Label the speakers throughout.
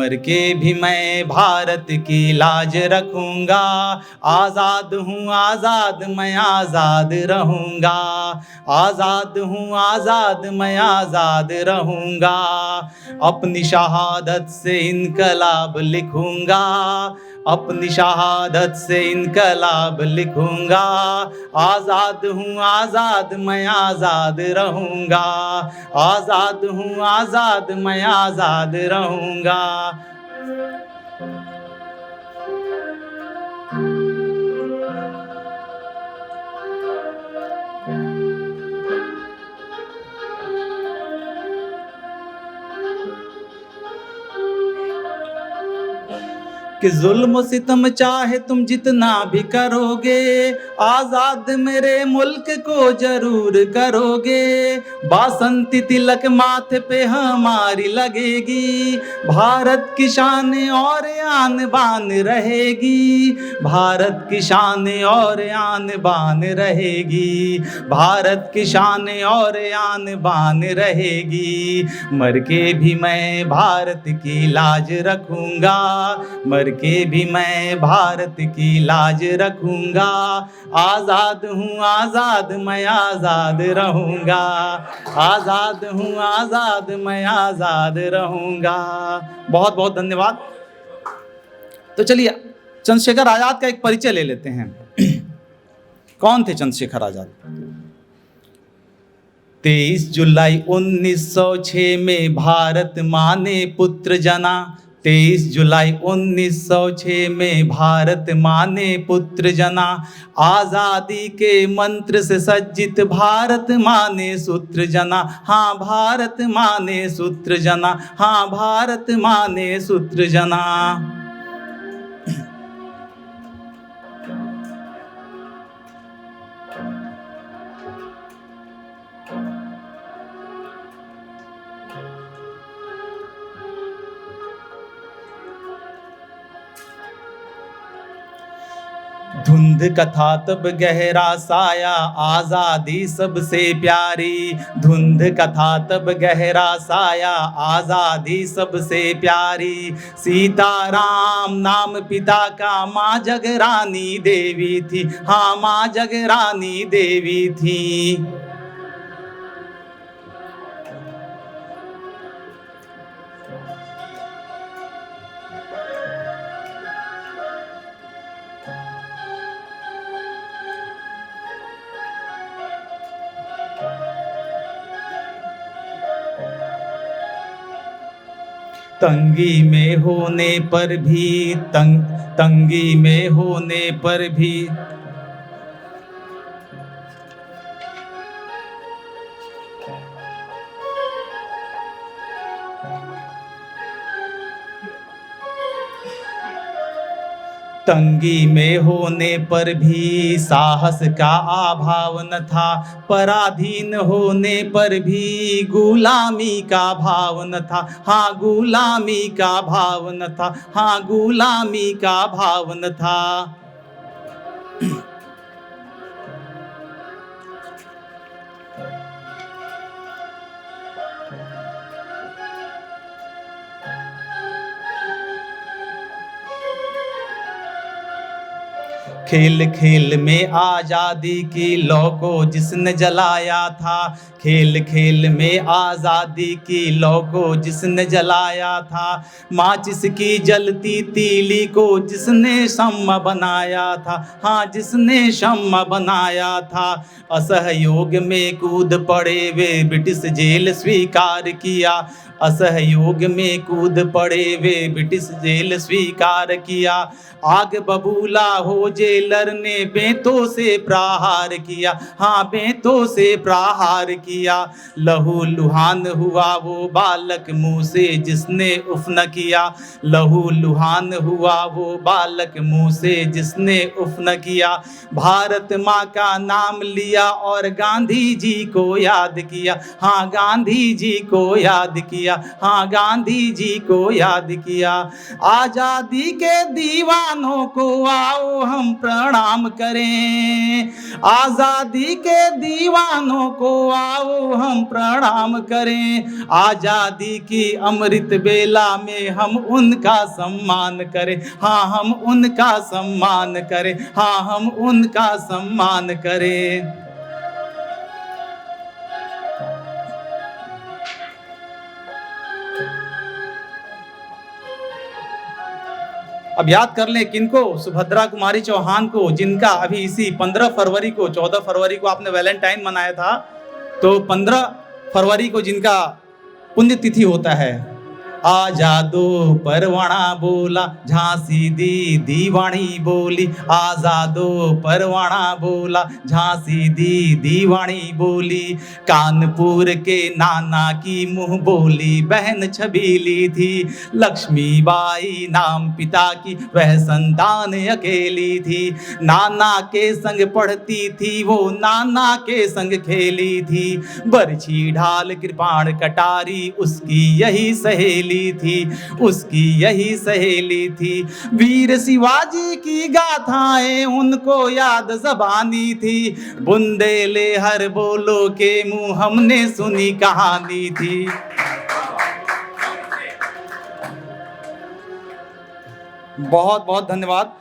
Speaker 1: मर के भी मैं भारत की लाज रखूंगा। आज़ाद हूँ आज़ाद मैं आज़ाद रहूंगा। आज़ाद हूँ आज़ाद मैं आज़ाद रहूंगा। अपनी शहादत से इनकलाब लिखूंगा। अपनी शहादत से इनकलाब लिखूंगा। आज़ाद हूँ आज़ाद मैं आज़ाद रहूंगा। आज़ाद हूँ आज़ाद मैं आज़ाद रहूंगा। कि जुल्म सितम चाहे तुम जितना भी करोगे, आज़ाद मेरे मुल्क को जरूर करोगे। बासंती तिलक माथे पे हमारी लगेगी, भारत की शान और आन बान रहेगी। भारत की शान और आन बान रहेगी। भारत की शान और आन बान रहेगी। मर के भी मैं भारत की लाज रखूंगा। मर के भी मैं भारत की लाज रखूंगा। आज़ाद हूँ आज़ाद मैं आज़ाद रहूंगा। आज़ाद हूँ आज़ाद मैं आज़ाद रहूंगा। बहुत बहुत धन्यवाद। तो चलिए चंद्रशेखर आज़ाद का एक परिचय ले लेते हैं। कौन थे चंद्रशेखर आज़ाद? 23 जुलाई 1906 में भारत माँ ने पुत्र जना। 23 जुलाई 1906 में भारत माँ ने पुत्र जना। आज़ादी के मंत्र से सज्जित भारत माँ ने सूत्र जना। हाँ भारत माँ ने सूत्र जना। हाँ भारत माँ ने सूत्र जना। धुंध का था तब गहरा साया, आज़ादी सबसे प्यारी। धुंध का था तब गहरा साया, आज़ादी सबसे प्यारी। सीताराम नाम पिता का, माँ जगरानी देवी थी। हाँ माँ जगरानी देवी थी। तंगी में होने पर भी तंगी में होने पर भी तंगी में होने पर भी साहस का अभाव न था। पराधीन होने पर भी गुलामी का भाव न था। हाँ गुलामी का भाव न था। हाँ गुलामी का भाव न था। खेल खेल में आज़ादी की लौ को जिसने जलाया था। खेल खेल में आज़ादी की लौ को जिसने जलाया था। माचिस की जलती तीली को जिसने शम्मा बनाया था। हाँ जिसने शम्मा बनाया था। असहयोग में कूद पड़े वे ब्रिटिश जेल स्वीकार किया। असहयोग में कूद पड़े वे ब्रिटिश जेल स्वीकार किया। आग बबूला हो जेलर ने बेंतों से प्रहार किया। हाँ बेंतों से प्रहार किया। लहू लुहान हुआ वो बालक मुँह से जिसने उफ न किया। लहू लुहान हुआ वो बालक मुँह से जिसने उफ न किया। भारत माँ का नाम लिया और गांधी जी को याद किया। हाँ गांधी जी को याद किया। हाँ गांधी जी को याद किया। आज़ादी के दीवानों को आओ हम प्रणाम करें। आजादी के दीवानों को आओ हम प्रणाम करें। आजादी की अमृत बेला में हम उनका सम्मान करें। हाँ हम उनका सम्मान करें। हाँ हम उनका सम्मान करें। अब याद कर लें किनको, सुभद्रा कुमारी चौहान को, जिनका अभी इसी 15 फरवरी को, 14 फरवरी को आपने वैलेंटाइन मनाया था, तो 15 फरवरी को जिनका पुण्यतिथि होता है। आजादो परवाना बोला, झांसी दी दीवानी बोली। आजादो परवाना बोला, झांसी दी दीवानी बोली। कानपुर के नाना की मुंह बोली बहन छबीली थी। लक्ष्मीबाई नाम पिता की वह संतान अकेली थी। नाना के संग पढ़ती थी वो, नाना के संग खेली थी। बरछी ढाल कृपाण कटारी उसकी यही सहेली थी, उसकी यही सहेली थी। वीर शिवाजी की गाथाएं उनको याद ज़बानी थी। बुंदेले हर बोलो के मुंह हमने सुनी कहानी थी। बहुत बहुत धन्यवाद।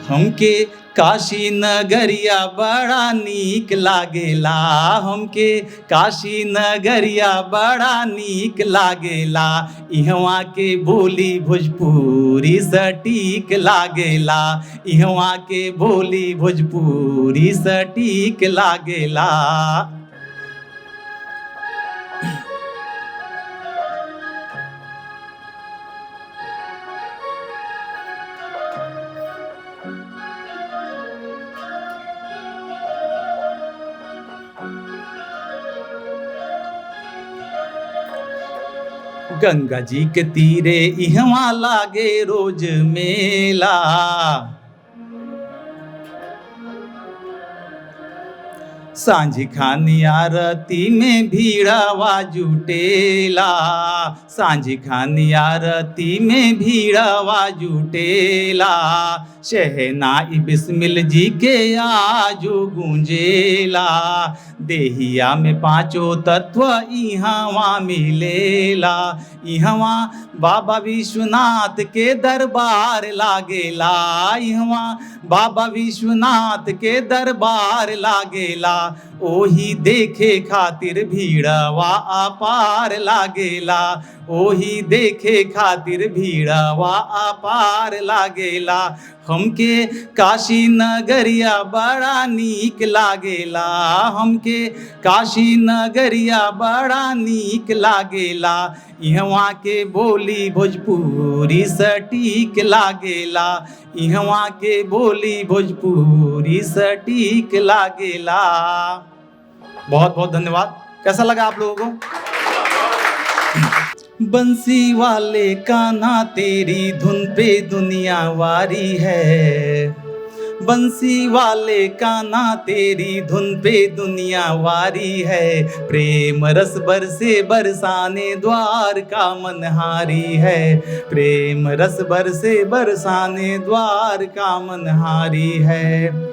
Speaker 1: हमके काशी नगरिया बड़ा नीक लागेला। हमके काशी नगरिया बड़ा नीक लागेला। इहवा के बोली भोजपुरी सटीक लागेला। इहवा के बोली भोजपुरी सटीक लागेला। गंगा जी के तीरे इहवा लागे रोज मेला। सांझी खानी आरती में भीड़वा जुटेला। सांझी खानी आरती में भीड़वा जुटेला। शहनाई बिस्मिल जी के आजू गूंजेला। देहिया में पांचों तत्व इहवा मिलेला। इहवा बाबा विश्वनाथ के दरबार लागेला। इहवा बाबा विश्वनाथ के दरबार लागेला। ओही देखे खातिर भीड़वा अपार लागेला। ओही देखे खातिर भीड़वा अपार लागेला। हमके काशी नगरिया बड़ा नीक लागेला। हमके काशी नगरिया बड़ा नीक लागेला। इहवा के बोली भोजपुरी सटीक लागेला। इहवा के बोली भोजपुरी सटीक लागेला। बहुत बहुत धन्यवाद। कैसा लगा आप लोगों को? बंसी वाले कान्हा तेरी धुन पे दुनिया वारी है। बंसी वाले कान्हा तेरी धुन पे दुनिया वारी है। प्रेम रस बरसे बरसाने द्वार का मनहारी है। प्रेम रस बरसे बरसाने द्वार का मनहारी है।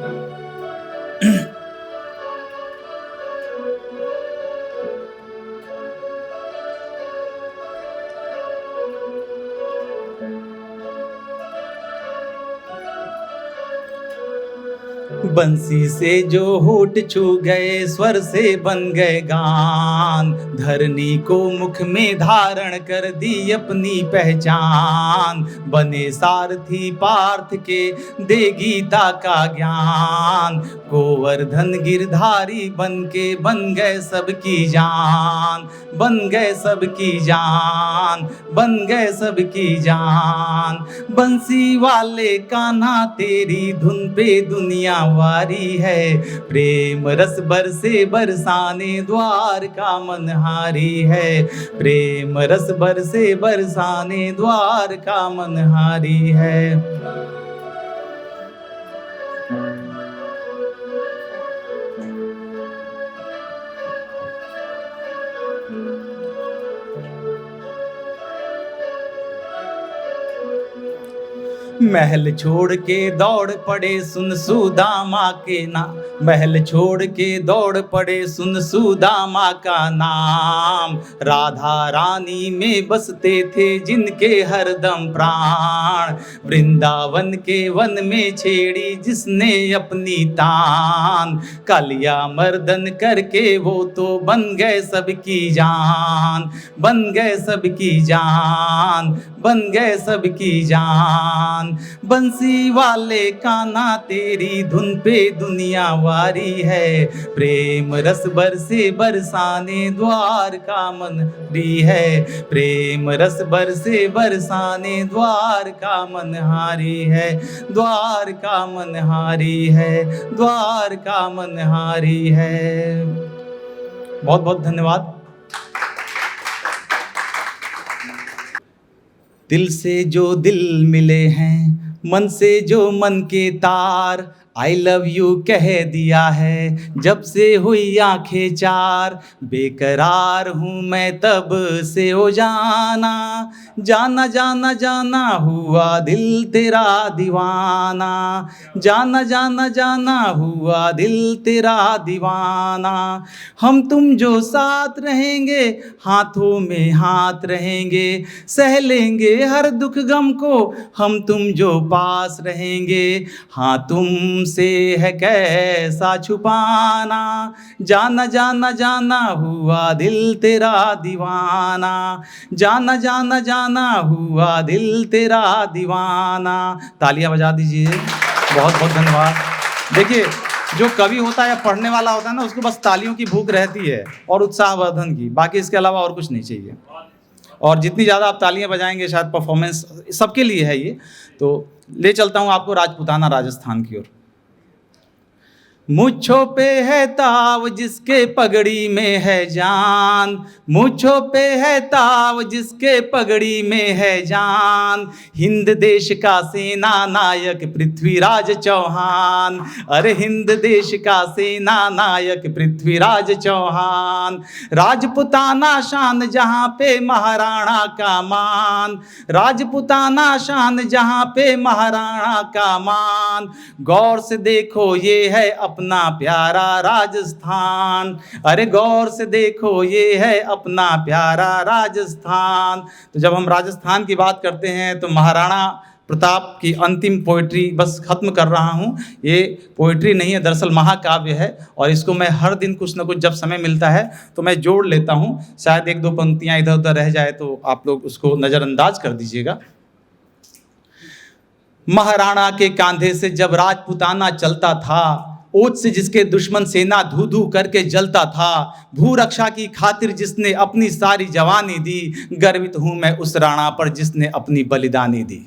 Speaker 1: बंसी से जो होठ छू गए स्वर से बन गए गान। धरनी को मुख में धारण कर दी अपनी पहचान। बने सारथी पार्थ के दे गीता का ज्ञान। गोवर्धन गिरधारी बन के बन गए सबकी जान। बन गए सबकी जान। बन गए सबकी जान। बंसी वाले कान्हा तेरी धुन पे दुनिया वारी है। प्रेम रस बरसे बरसाने द्वार का मनहारी है। प्रेम रस बरसे बरसाने द्वार का मनहारी है। महल छोड़ के दौड़ पड़े सुन सुदामा के नाम, महल छोड़ के दौड़ पड़े सुन सुदामा का नाम। राधा रानी में बसते थे जिनके हरदम प्राण, वृंदावन के वन में छेड़ी जिसने अपनी तान। कालिया मर्दन करके वो तो बन गए सबकी जान, बन गए सबकी जान, बन गए सबकी जान। बंसी वाले कान्हा तेरी धुन पे दुनिया वारी है, प्रेम रस बरसे बरसाने द्वार का मनहारी है, प्रेम रस बरसे बरसाने द्वार का मनहारी है, द्वार का मनहारी है, द्वार का मनहारी है। बहुत बहुत धन्यवाद। दिल से जो दिल मिले हैं, मन से जो मन के तार, आई लव यू कह दिया है जब से हुई आंखें चार। बेकरार हूँ मैं तब से ओ जाना, जाना जाना जाना हुआ दिल तेरा दीवाना, जाना जाना जाना हुआ दिल तेरा दीवाना। हम तुम जो साथ रहेंगे, हाथों में हाथ रहेंगे, सह लेंगे हर दुख गम को, हम तुम जो पास रहेंगे। हाँ तुमसे है कैसा छुपाना, जाना जाना जाना हुआ दिल तेरा दीवाना, जाना जाना जाना हुआ दिल तेरा दीवाना। तालियां बजा दीजिए। बहुत बहुत धन्यवाद। देखिए, जो कवि होता है या पढ़ने वाला होता है ना, उसको बस तालियों की भूख रहती है और उत्साहवर्धन की, बाकी इसके अलावा और कुछ नहीं चाहिए। और जितनी ज़्यादा आप तालियां बजाएंगे शायद परफॉर्मेंस सबके लिए है ये। तो ले चलता हूँ आपको राजपूताना राजस्थान की ओर। मुझों पे है ताव जिसके पगड़ी में है जान, मुझों पे है ताव जिसके पगड़ी में है जान। हिंद देश का सेना नायक पृथ्वीराज चौहान, अरे हिंद देश का सेना नायक पृथ्वीराज चौहान। राजपुताना शान जहाँ पे महाराणा का मान, राजपुताना शान जहाँ पे महाराणा का मान। गौर से देखो ये है अपना प्यारा राजस्थान, अरे गौर से देखो ये है अपना प्यारा राजस्थान। तो जब हम राजस्थान की बात करते हैं तो महाराणा प्रताप की अंतिम पोइट्री बस खत्म कर रहा हूँ। ये पोइट्री नहीं है, दरअसल महाकाव्य है, और इसको मैं हर दिन कुछ ना कुछ जब समय मिलता है तो मैं जोड़ लेता हूँ। शायद एक दो पंक्तियाँ इधर उधर रह जाए तो आप लोग उसको नज़रअंदाज कर दीजिएगा। महाराणा के कांधे से जब राजपुताना चलता था, ओज से जिसके दुश्मन सेना धू धू करके जलता था, भू रक्षा की खातिर जिसने अपनी सारी जवानी दी, गर्वित हूं मैं उस राणा पर जिसने अपनी बलिदानी दी।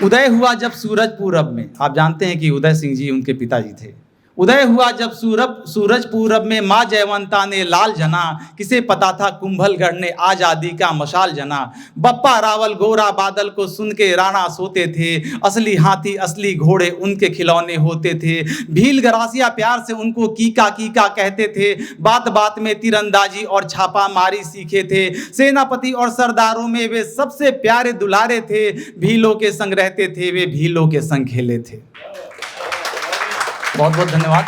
Speaker 1: उदय हुआ जब सूरज पूरब में, आप जानते हैं कि उदय सिंह जी उनके पिताजी थे। उदय हुआ जब सूरज पूरब में, माँ जयवंता ने लाल जना, किसे पता था कुंभलगढ़ ने आज़ादी का मशाल जना। बप्पा रावल गोरा बादल को सुन के राणा सोते थे, असली हाथी असली घोड़े उनके खिलौने होते थे। भील गरासिया प्यार से उनको कीका कीका कहते थे, बात बात में तीरंदाजी और छापा मारी सीखे थे। सेनापति और सरदारों में वे सबसे प्यारे दुलारे थे, भीलों के संग रहते थे वे भीलों के संग खेले थे। बहुत बहुत धन्यवाद।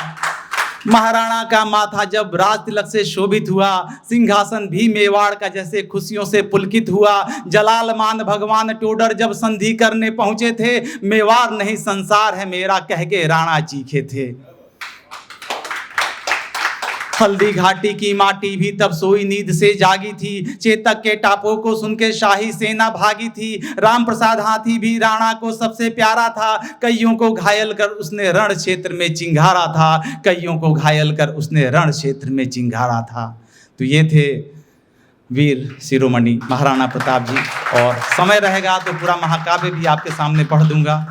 Speaker 1: महाराणा का माथा जब राज तिलक से शोभित हुआ, सिंहासन भी मेवाड़ का जैसे खुशियों से पुलकित हुआ। जलालमान भगवान टोडर जब संधि करने पहुंचे थे, मेवाड़ नहीं संसार है मेरा कह के राणा चीखे थे। हल्दी घाटी की माटी भी तब सोई नींद से जागी थी, चेतक के टापों को सुन के शाही सेना भागी थी। राम प्रसाद हाथी भी राणा को सबसे प्यारा था, कईयों को घायल कर उसने रण क्षेत्र में चिंगारा था, कईयों को घायल कर उसने रण क्षेत्र में चिंगारा था। तो ये थे वीर शिरोमणि महाराणा प्रताप जी, और समय रहेगा तो पूरा महाकाव्य भी आपके सामने पढ़ दूंगा।